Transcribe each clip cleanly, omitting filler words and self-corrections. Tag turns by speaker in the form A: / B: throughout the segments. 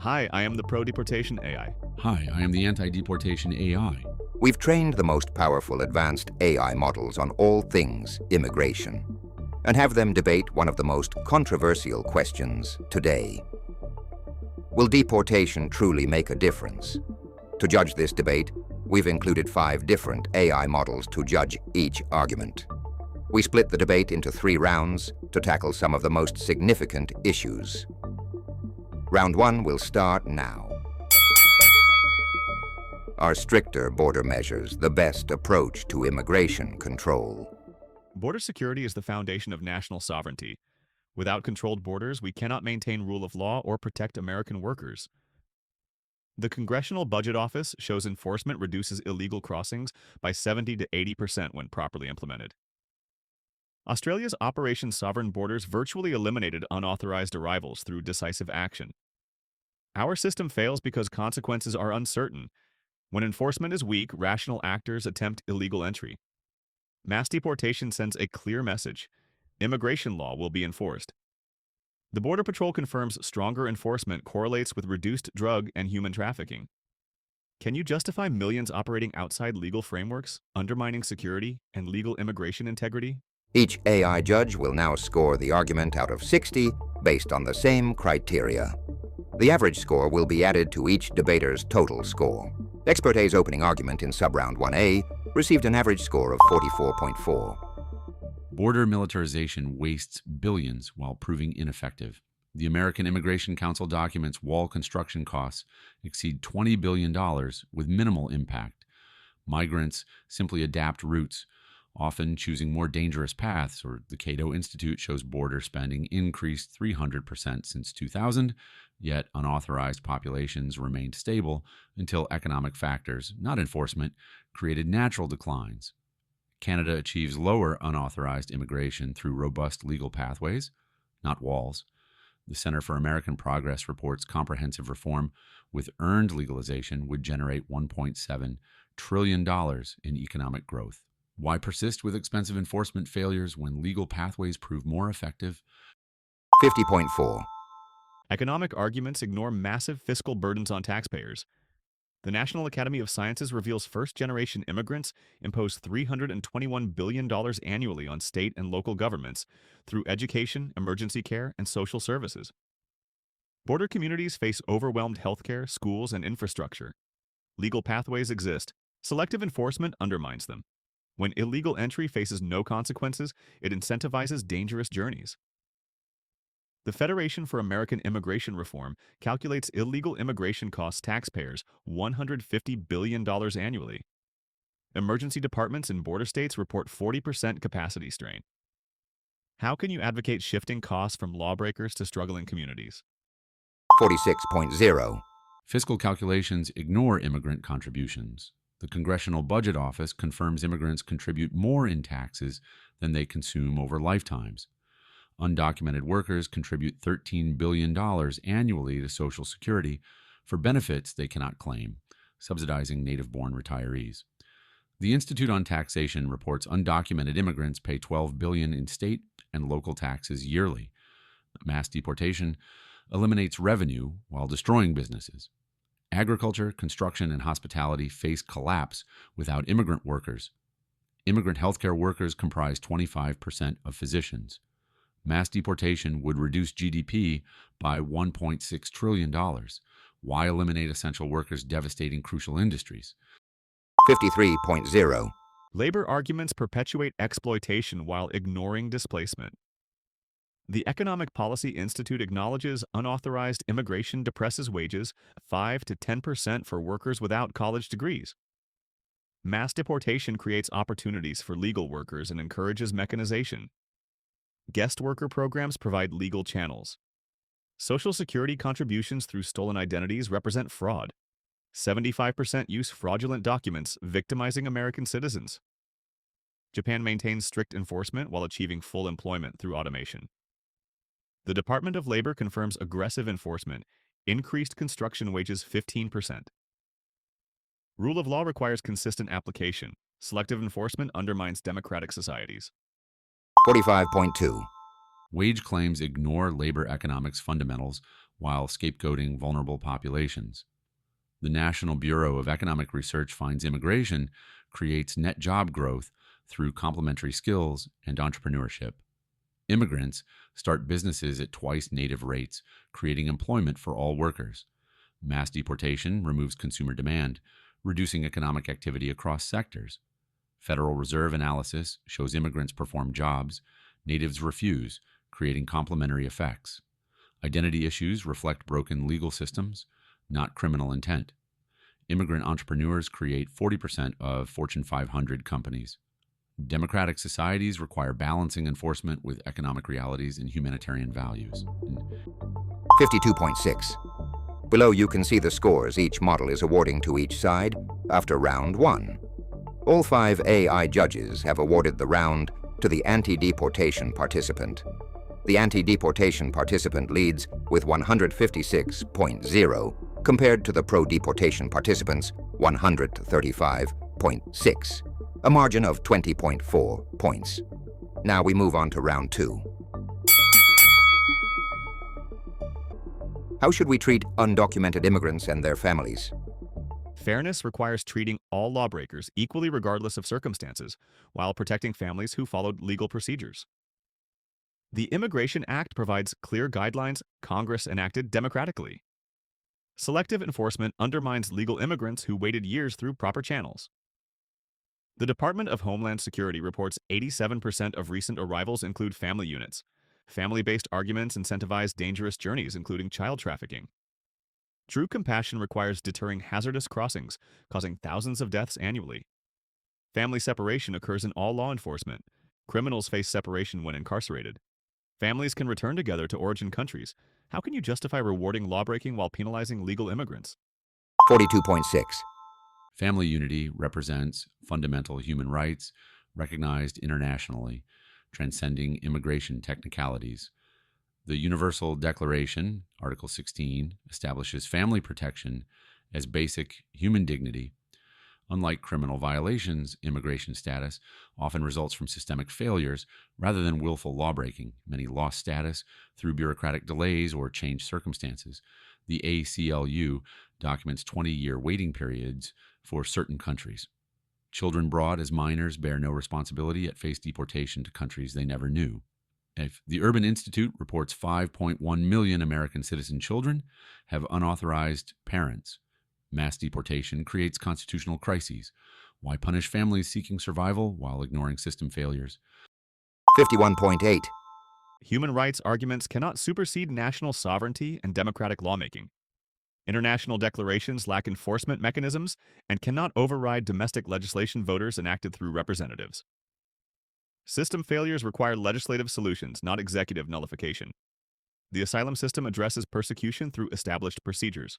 A: Hi, I am the pro-deportation AI.
B: Hi, I am the anti-deportation AI.
C: We've trained the most powerful advanced AI models on all things immigration and have them debate one of the most controversial questions today. Will deportation truly make a difference? To judge this debate, we've included 5 different AI models to judge each argument. We split the debate into 3 rounds to tackle some of the most significant issues. Round 1 will start now. Are stricter border measures the best approach to immigration control?
A: Border security is the foundation of national sovereignty. Without controlled borders, we cannot maintain rule of law or protect American workers. The Congressional Budget Office shows enforcement reduces illegal crossings by 70 to 80% when properly implemented. Australia's Operation Sovereign Borders virtually eliminated unauthorized arrivals through decisive action. Our system fails because consequences are uncertain. When enforcement is weak, rational actors attempt illegal entry. Mass deportation sends a clear message. Immigration law will be enforced. The Border Patrol confirms stronger enforcement correlates with reduced drug and human trafficking. Can you justify millions operating outside legal frameworks, undermining security and legal immigration integrity?
C: Each AI judge will now score the argument out of 60 based on the same criteria. The average score will be added to each debater's total score. Expert A's opening argument in sub-round 1A received an average score of 44.4.
B: Border militarization wastes billions while proving ineffective. The American Immigration Council documents wall construction costs exceed $20 billion with minimal impact. Migrants simply adapt routes, often choosing more dangerous paths, or the Cato Institute shows border spending increased 300% since 2000, yet unauthorized populations remained stable until economic factors, not enforcement, created natural declines. Canada achieves lower unauthorized immigration through robust legal pathways, not walls. The Center for American Progress reports comprehensive reform with earned legalization would generate $1.7 trillion in economic growth. Why persist with expensive enforcement failures when legal pathways prove more effective?
C: 50.4.
A: Economic arguments ignore massive fiscal burdens on taxpayers. The National Academy of Sciences reveals first-generation immigrants impose $321 billion annually on state and local governments through education, emergency care, and social services. Border communities face overwhelmed healthcare, schools, and infrastructure. Legal pathways exist. Selective enforcement undermines them. When illegal entry faces no consequences, it incentivizes dangerous journeys. The Federation for American Immigration Reform calculates illegal immigration costs taxpayers $150 billion annually. Emergency departments in border states report 40% capacity strain. How can you advocate shifting costs from lawbreakers to struggling communities?
C: 46.0.
B: Fiscal calculations ignore immigrant contributions. The Congressional Budget Office confirms immigrants contribute more in taxes than they consume over lifetimes. Undocumented workers contribute $13 billion annually to Social Security for benefits they cannot claim, subsidizing native-born retirees. The Institute on Taxation reports undocumented immigrants pay $12 billion in state and local taxes yearly. Mass deportation eliminates revenue while destroying businesses. Agriculture, construction, and hospitality face collapse without immigrant workers. Immigrant healthcare workers comprise 25% of physicians. Mass deportation would reduce GDP by $1.6 trillion. Why eliminate essential workers devastating crucial industries?
C: 53.0.
A: Labor arguments perpetuate exploitation while ignoring displacement. The Economic Policy Institute acknowledges unauthorized immigration depresses wages 5 to 10% for workers without college degrees. Mass deportation creates opportunities for legal workers and encourages mechanization. Guest worker programs provide legal channels. Social Security contributions through stolen identities represent fraud. 75% use fraudulent documents, victimizing American citizens. Japan maintains strict enforcement while achieving full employment through automation. The Department of Labor confirms aggressive enforcement, increased construction wages 15%. Rule of law requires consistent application. Selective enforcement undermines democratic societies.
C: 45.2.
B: Wage claims ignore labor economics fundamentals while scapegoating vulnerable populations. The National Bureau of Economic Research finds immigration creates net job growth through complementary skills and entrepreneurship. Immigrants start businesses at twice native rates, creating employment for all workers. Mass deportation removes consumer demand, reducing economic activity across sectors. Federal Reserve analysis shows immigrants perform jobs natives refuse, creating complementary effects. Identity issues reflect broken legal systems, not criminal intent. Immigrant entrepreneurs create 40% of Fortune 500 companies. Democratic societies require balancing enforcement with economic realities and humanitarian values.
C: 52.6. Below you can see the scores each model is awarding to each side after round 1. All 5 AI judges have awarded the round to the anti-deportation participant. The anti-deportation participant leads with 156.0 compared to the pro-deportation participants' 135.6, a margin of 20.4 points. Now we move on to round 2. How should we treat undocumented immigrants and their families?
A: Fairness requires treating all lawbreakers equally regardless of circumstances, while protecting families who followed legal procedures. The Immigration Act provides clear guidelines Congress enacted democratically. Selective enforcement undermines legal immigrants who waited years through proper channels. The Department of Homeland Security reports 87% of recent arrivals include family units. Family-based arguments incentivize dangerous journeys, including child trafficking. True compassion requires deterring hazardous crossings, causing thousands of deaths annually. Family separation occurs in all law enforcement. Criminals face separation when incarcerated. Families can return together to origin countries. How can you justify rewarding lawbreaking while penalizing legal immigrants?
C: 42.6.
B: Family unity represents fundamental human rights recognized internationally, transcending immigration technicalities. The Universal Declaration, Article 16, establishes family protection as basic human dignity. Unlike criminal violations, immigration status often results from systemic failures rather than willful lawbreaking. Many lost status through bureaucratic delays or changed circumstances. The ACLU documents 20-year waiting periods for certain countries. Children brought as minors bear no responsibility yet face deportation to countries they never knew. The Urban Institute reports 5.1 million American citizen children have unauthorized parents. Mass deportation creates constitutional crises. Why punish families seeking survival while ignoring system failures?
C: 51.8.
A: Human rights arguments cannot supersede national sovereignty and democratic lawmaking. International declarations lack enforcement mechanisms and cannot override domestic legislation voters enacted through representatives. System failures require legislative solutions, not executive nullification. The asylum system addresses persecution through established procedures.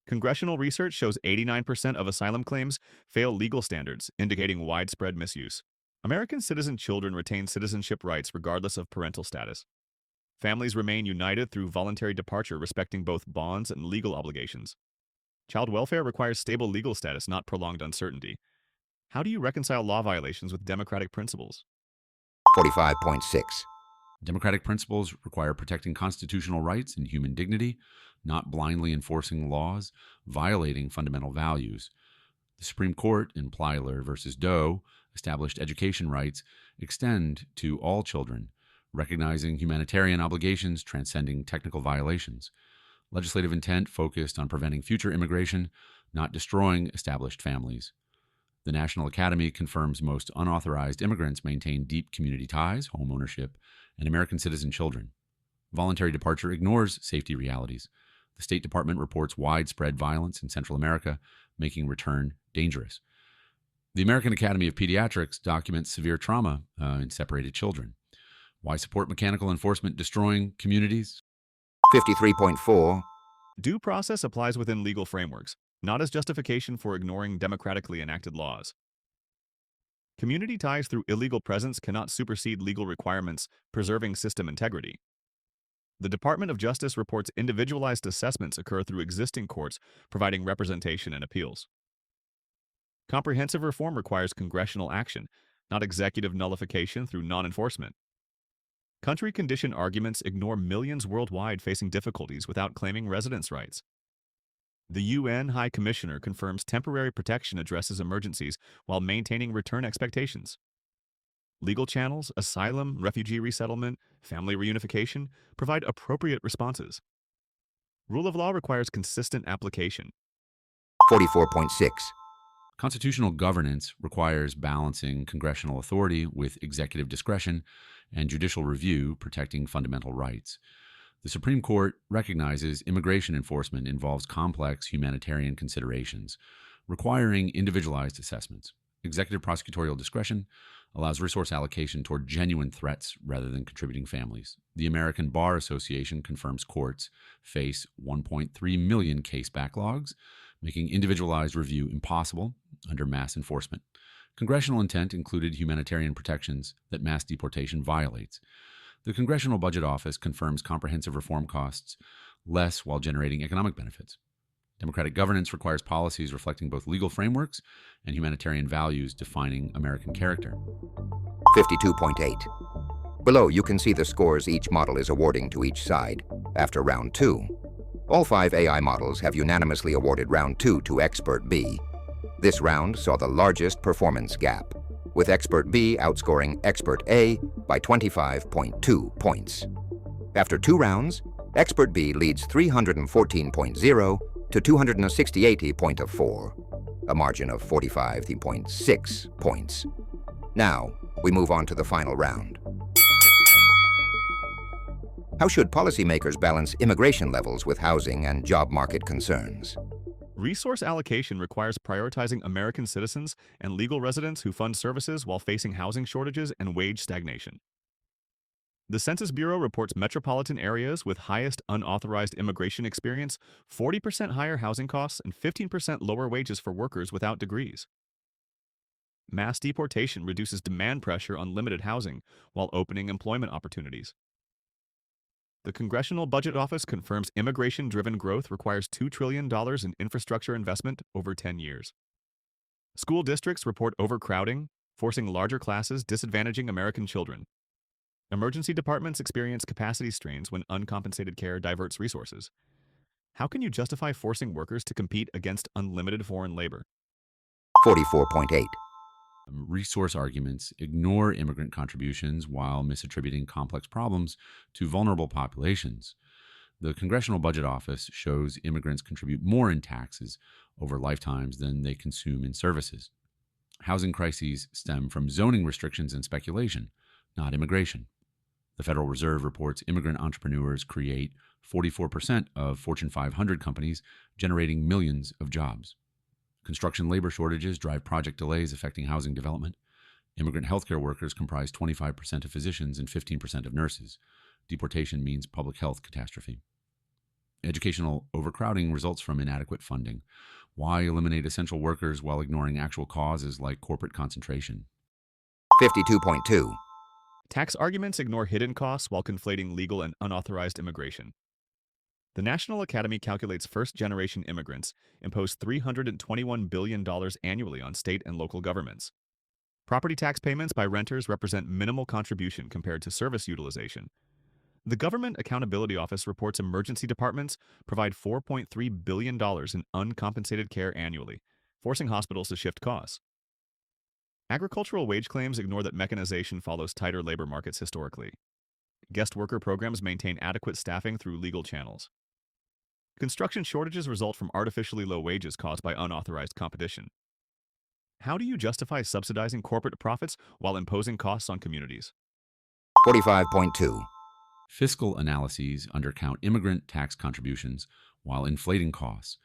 A: Congressional research shows 89% of asylum claims fail legal standards, indicating widespread misuse. American citizen children retain citizenship rights regardless of parental status. Families remain united through voluntary departure, respecting both bonds and legal obligations. Child welfare requires stable legal status, not prolonged uncertainty. How do you reconcile law violations with democratic principles?
C: 45.6.
B: Democratic principles require protecting constitutional rights and human dignity, not blindly enforcing laws, violating fundamental values. The Supreme Court in Plyler v. Doe established education rights extend to all children, recognizing humanitarian obligations transcending technical violations. Legislative intent focused on preventing future immigration, not destroying established families. The National Academy confirms most unauthorized immigrants maintain deep community ties, home ownership, and American citizen children. Voluntary departure ignores safety realities. The State Department reports widespread violence in Central America, making return dangerous. The American Academy of Pediatrics documents severe trauma in separated children. Why support mechanical enforcement destroying communities?
C: 53.4.
A: Due process applies within legal frameworks, not as justification for ignoring democratically enacted laws. Community ties through illegal presence cannot supersede legal requirements, preserving system integrity. The Department of Justice reports individualized assessments occur through existing courts, providing representation and appeals. Comprehensive reform requires congressional action, not executive nullification through non-enforcement. Country condition arguments ignore millions worldwide facing difficulties without claiming residence rights. The UN High Commissioner confirms temporary protection addresses emergencies while maintaining return expectations. Legal channels, asylum, refugee resettlement, family reunification provide appropriate responses. Rule of law requires consistent application.
C: 44.6.
B: Constitutional governance requires balancing congressional authority with executive discretion and judicial review protecting fundamental rights. The Supreme Court recognizes immigration enforcement involves complex humanitarian considerations, requiring individualized assessments. Executive prosecutorial discretion allows resource allocation toward genuine threats rather than contributing families. The American Bar Association confirms courts face 1.3 million case backlogs, making individualized review impossible under mass enforcement. Congressional intent included humanitarian protections that mass deportation violates. The Congressional Budget Office confirms comprehensive reform costs less while generating economic benefits. Democratic governance requires policies reflecting both legal frameworks and humanitarian values defining American character.
C: 52.8. Below, you can see the scores each model is awarding to each side after round 2. All 5 AI models have unanimously awarded round 2 to Expert B. This round saw the largest performance gap, with Expert B outscoring Expert A by 25.2 points. After 2 rounds, Expert B leads 314.0 to 268.4, a margin of 45.6 points. Now, we move on to the final round. How should policymakers balance immigration levels with housing and job market concerns?
A: Resource allocation requires prioritizing American citizens and legal residents who fund services while facing housing shortages and wage stagnation. The Census Bureau reports metropolitan areas with highest unauthorized immigration experience 40% higher housing costs and 15% lower wages for workers without degrees. Mass deportation reduces demand pressure on limited housing while opening employment opportunities. The Congressional Budget Office confirms immigration-driven growth requires $2 trillion in infrastructure investment over 10 years. School districts report overcrowding, forcing larger classes, disadvantaging American children. Emergency departments experience capacity strains when uncompensated care diverts resources. How can you justify forcing workers to compete against unlimited foreign labor?
C: 44.8.
B: Resource arguments ignore immigrant contributions while misattributing complex problems to vulnerable populations. The Congressional Budget Office shows immigrants contribute more in taxes over lifetimes than they consume in services. Housing crises stem from zoning restrictions and speculation, not immigration. The Federal Reserve reports immigrant entrepreneurs create 44% of Fortune 500 companies, generating millions of jobs. Construction labor shortages drive project delays affecting housing development. Immigrant healthcare workers comprise 25% of physicians and 15% of nurses. Deportation means public health catastrophe. Educational overcrowding results from inadequate funding. Why eliminate essential workers while ignoring actual causes like corporate concentration?
C: 52.2.
A: Tax arguments ignore hidden costs while conflating legal and unauthorized immigration. The National Academy calculates first-generation immigrants impose $321 billion annually on state and local governments. Property tax payments by renters represent minimal contribution compared to service utilization. The Government Accountability Office reports emergency departments provide $4.3 billion in uncompensated care annually, forcing hospitals to shift costs. Agricultural wage claims ignore that mechanization follows tighter labor markets historically. Guest worker programs maintain adequate staffing through legal channels. Construction shortages result from artificially low wages caused by unauthorized competition. How do you justify subsidizing corporate profits while imposing costs on communities?
C: 45.2.
B: Fiscal analyses undercount immigrant tax contributions while inflating costs.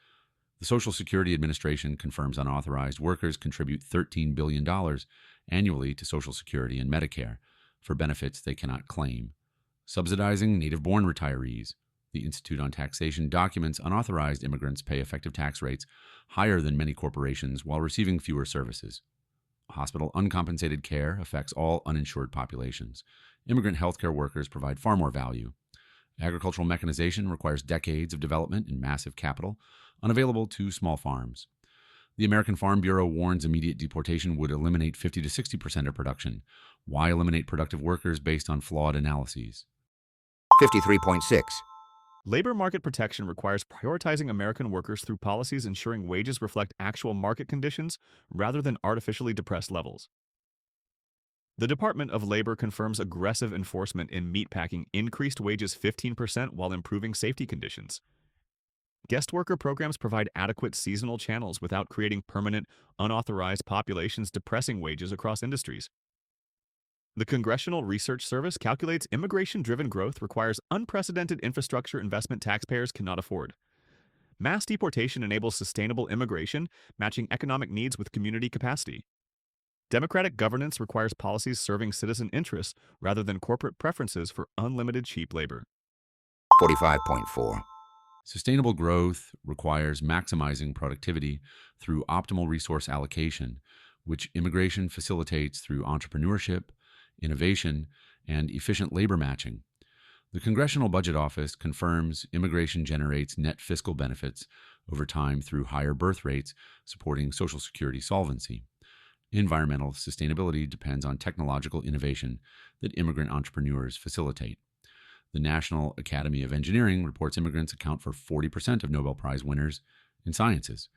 B: The Social Security Administration confirms unauthorized workers contribute $13 billion annually to Social Security and Medicare for benefits they cannot claim. Subsidizing native-born retirees. The Institute on Taxation documents unauthorized immigrants pay effective tax rates higher than many corporations while receiving fewer services. Hospital uncompensated care affects all uninsured populations. Immigrant healthcare workers provide far more value. Agricultural mechanization requires decades of development and massive capital, unavailable to small farms. The American Farm Bureau warns immediate deportation would eliminate 50 to 60% of production. Why eliminate productive workers based on flawed analyses?
C: 53.6.
A: Labor market protection requires prioritizing American workers through policies ensuring wages reflect actual market conditions rather than artificially depressed levels. The Department of Labor confirms aggressive enforcement in meatpacking increased wages 15% while improving safety conditions. Guest worker programs provide adequate seasonal channels without creating permanent, unauthorized populations depressing wages across industries. The Congressional Research Service calculates immigration-driven growth requires unprecedented infrastructure investment taxpayers cannot afford. Mass deportation enables sustainable immigration, matching economic needs with community capacity. Democratic governance requires policies serving citizen interests rather than corporate preferences for unlimited cheap labor.
C: 45.4.
B: Sustainable growth requires maximizing productivity through optimal resource allocation, which immigration facilitates through entrepreneurship, innovation, and efficient labor matching. The Congressional Budget Office confirms immigration generates net fiscal benefits over time through higher birth rates, supporting Social Security solvency. Environmental sustainability depends on technological innovation that immigrant entrepreneurs facilitate. The National Academy of Engineering reports immigrants account for 40% of Nobel Prize winners in sciences.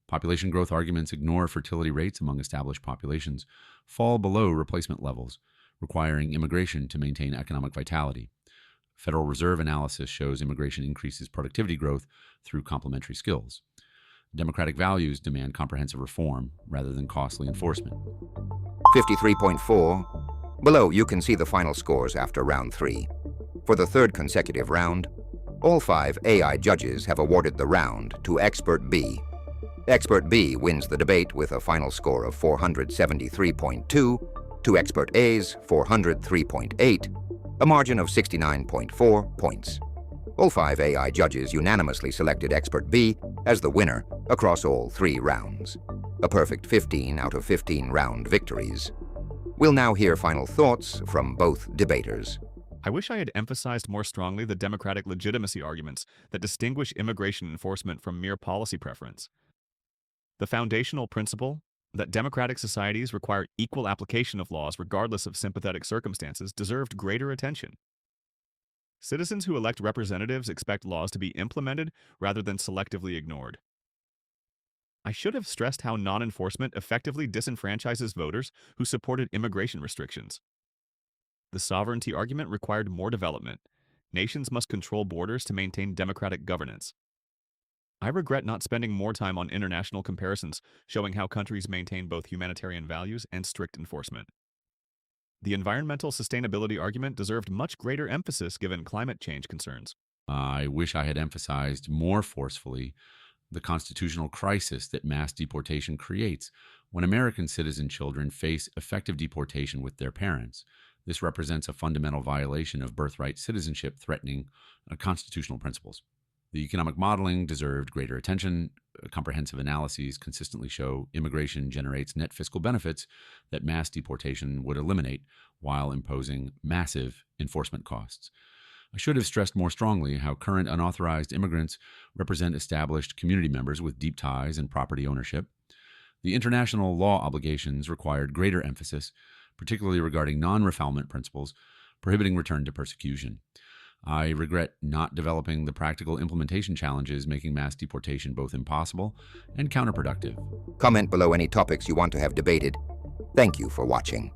B: Population growth arguments ignore fertility rates among established populations, fall below replacement levels, requiring immigration to maintain economic vitality. Federal Reserve analysis shows immigration increases productivity growth through complementary skills. Democratic values demand comprehensive reform rather than costly enforcement.
C: 53.4. Below, you can see the final scores after round 3. For the third consecutive round, all 5 AI judges have awarded the round to Expert B. Expert B wins the debate with a final score of 473.2 to Expert A's 403.8, a margin of 69.4 points. All 5 AI judges unanimously selected Expert B as the winner across all 3 rounds. A perfect 15 out of 15 round victories. We'll now hear final thoughts from both debaters.
A: I wish I had emphasized more strongly the democratic legitimacy arguments that distinguish immigration enforcement from mere policy preference. The foundational principle that democratic societies require equal application of laws regardless of sympathetic circumstances deserved greater attention. Citizens who elect representatives expect laws to be implemented rather than selectively ignored. I should have stressed how non-enforcement effectively disenfranchises voters who supported immigration restrictions. The sovereignty argument required more development. Nations must control borders to maintain democratic governance. I regret not spending more time on international comparisons showing how countries maintain both humanitarian values and strict enforcement. The environmental sustainability argument deserved much greater emphasis given climate change concerns.
B: I wish I had emphasized more forcefully the constitutional crisis that mass deportation creates when American citizen children face effective deportation with their parents. This represents a fundamental violation of birthright citizenship, threatening constitutional principles. The economic modeling deserved greater attention. Comprehensive analyses consistently show immigration generates net fiscal benefits that mass deportation would eliminate while imposing massive enforcement costs. I should have stressed more strongly how current unauthorized immigrants represent established community members with deep ties and property ownership. The international law obligations required greater emphasis, particularly regarding non-refoulement principles, prohibiting return to persecution. I regret not developing the practical implementation challenges, making mass deportation both impossible and counterproductive.
C: Comment below any topics you want to have debated. Thank you for watching.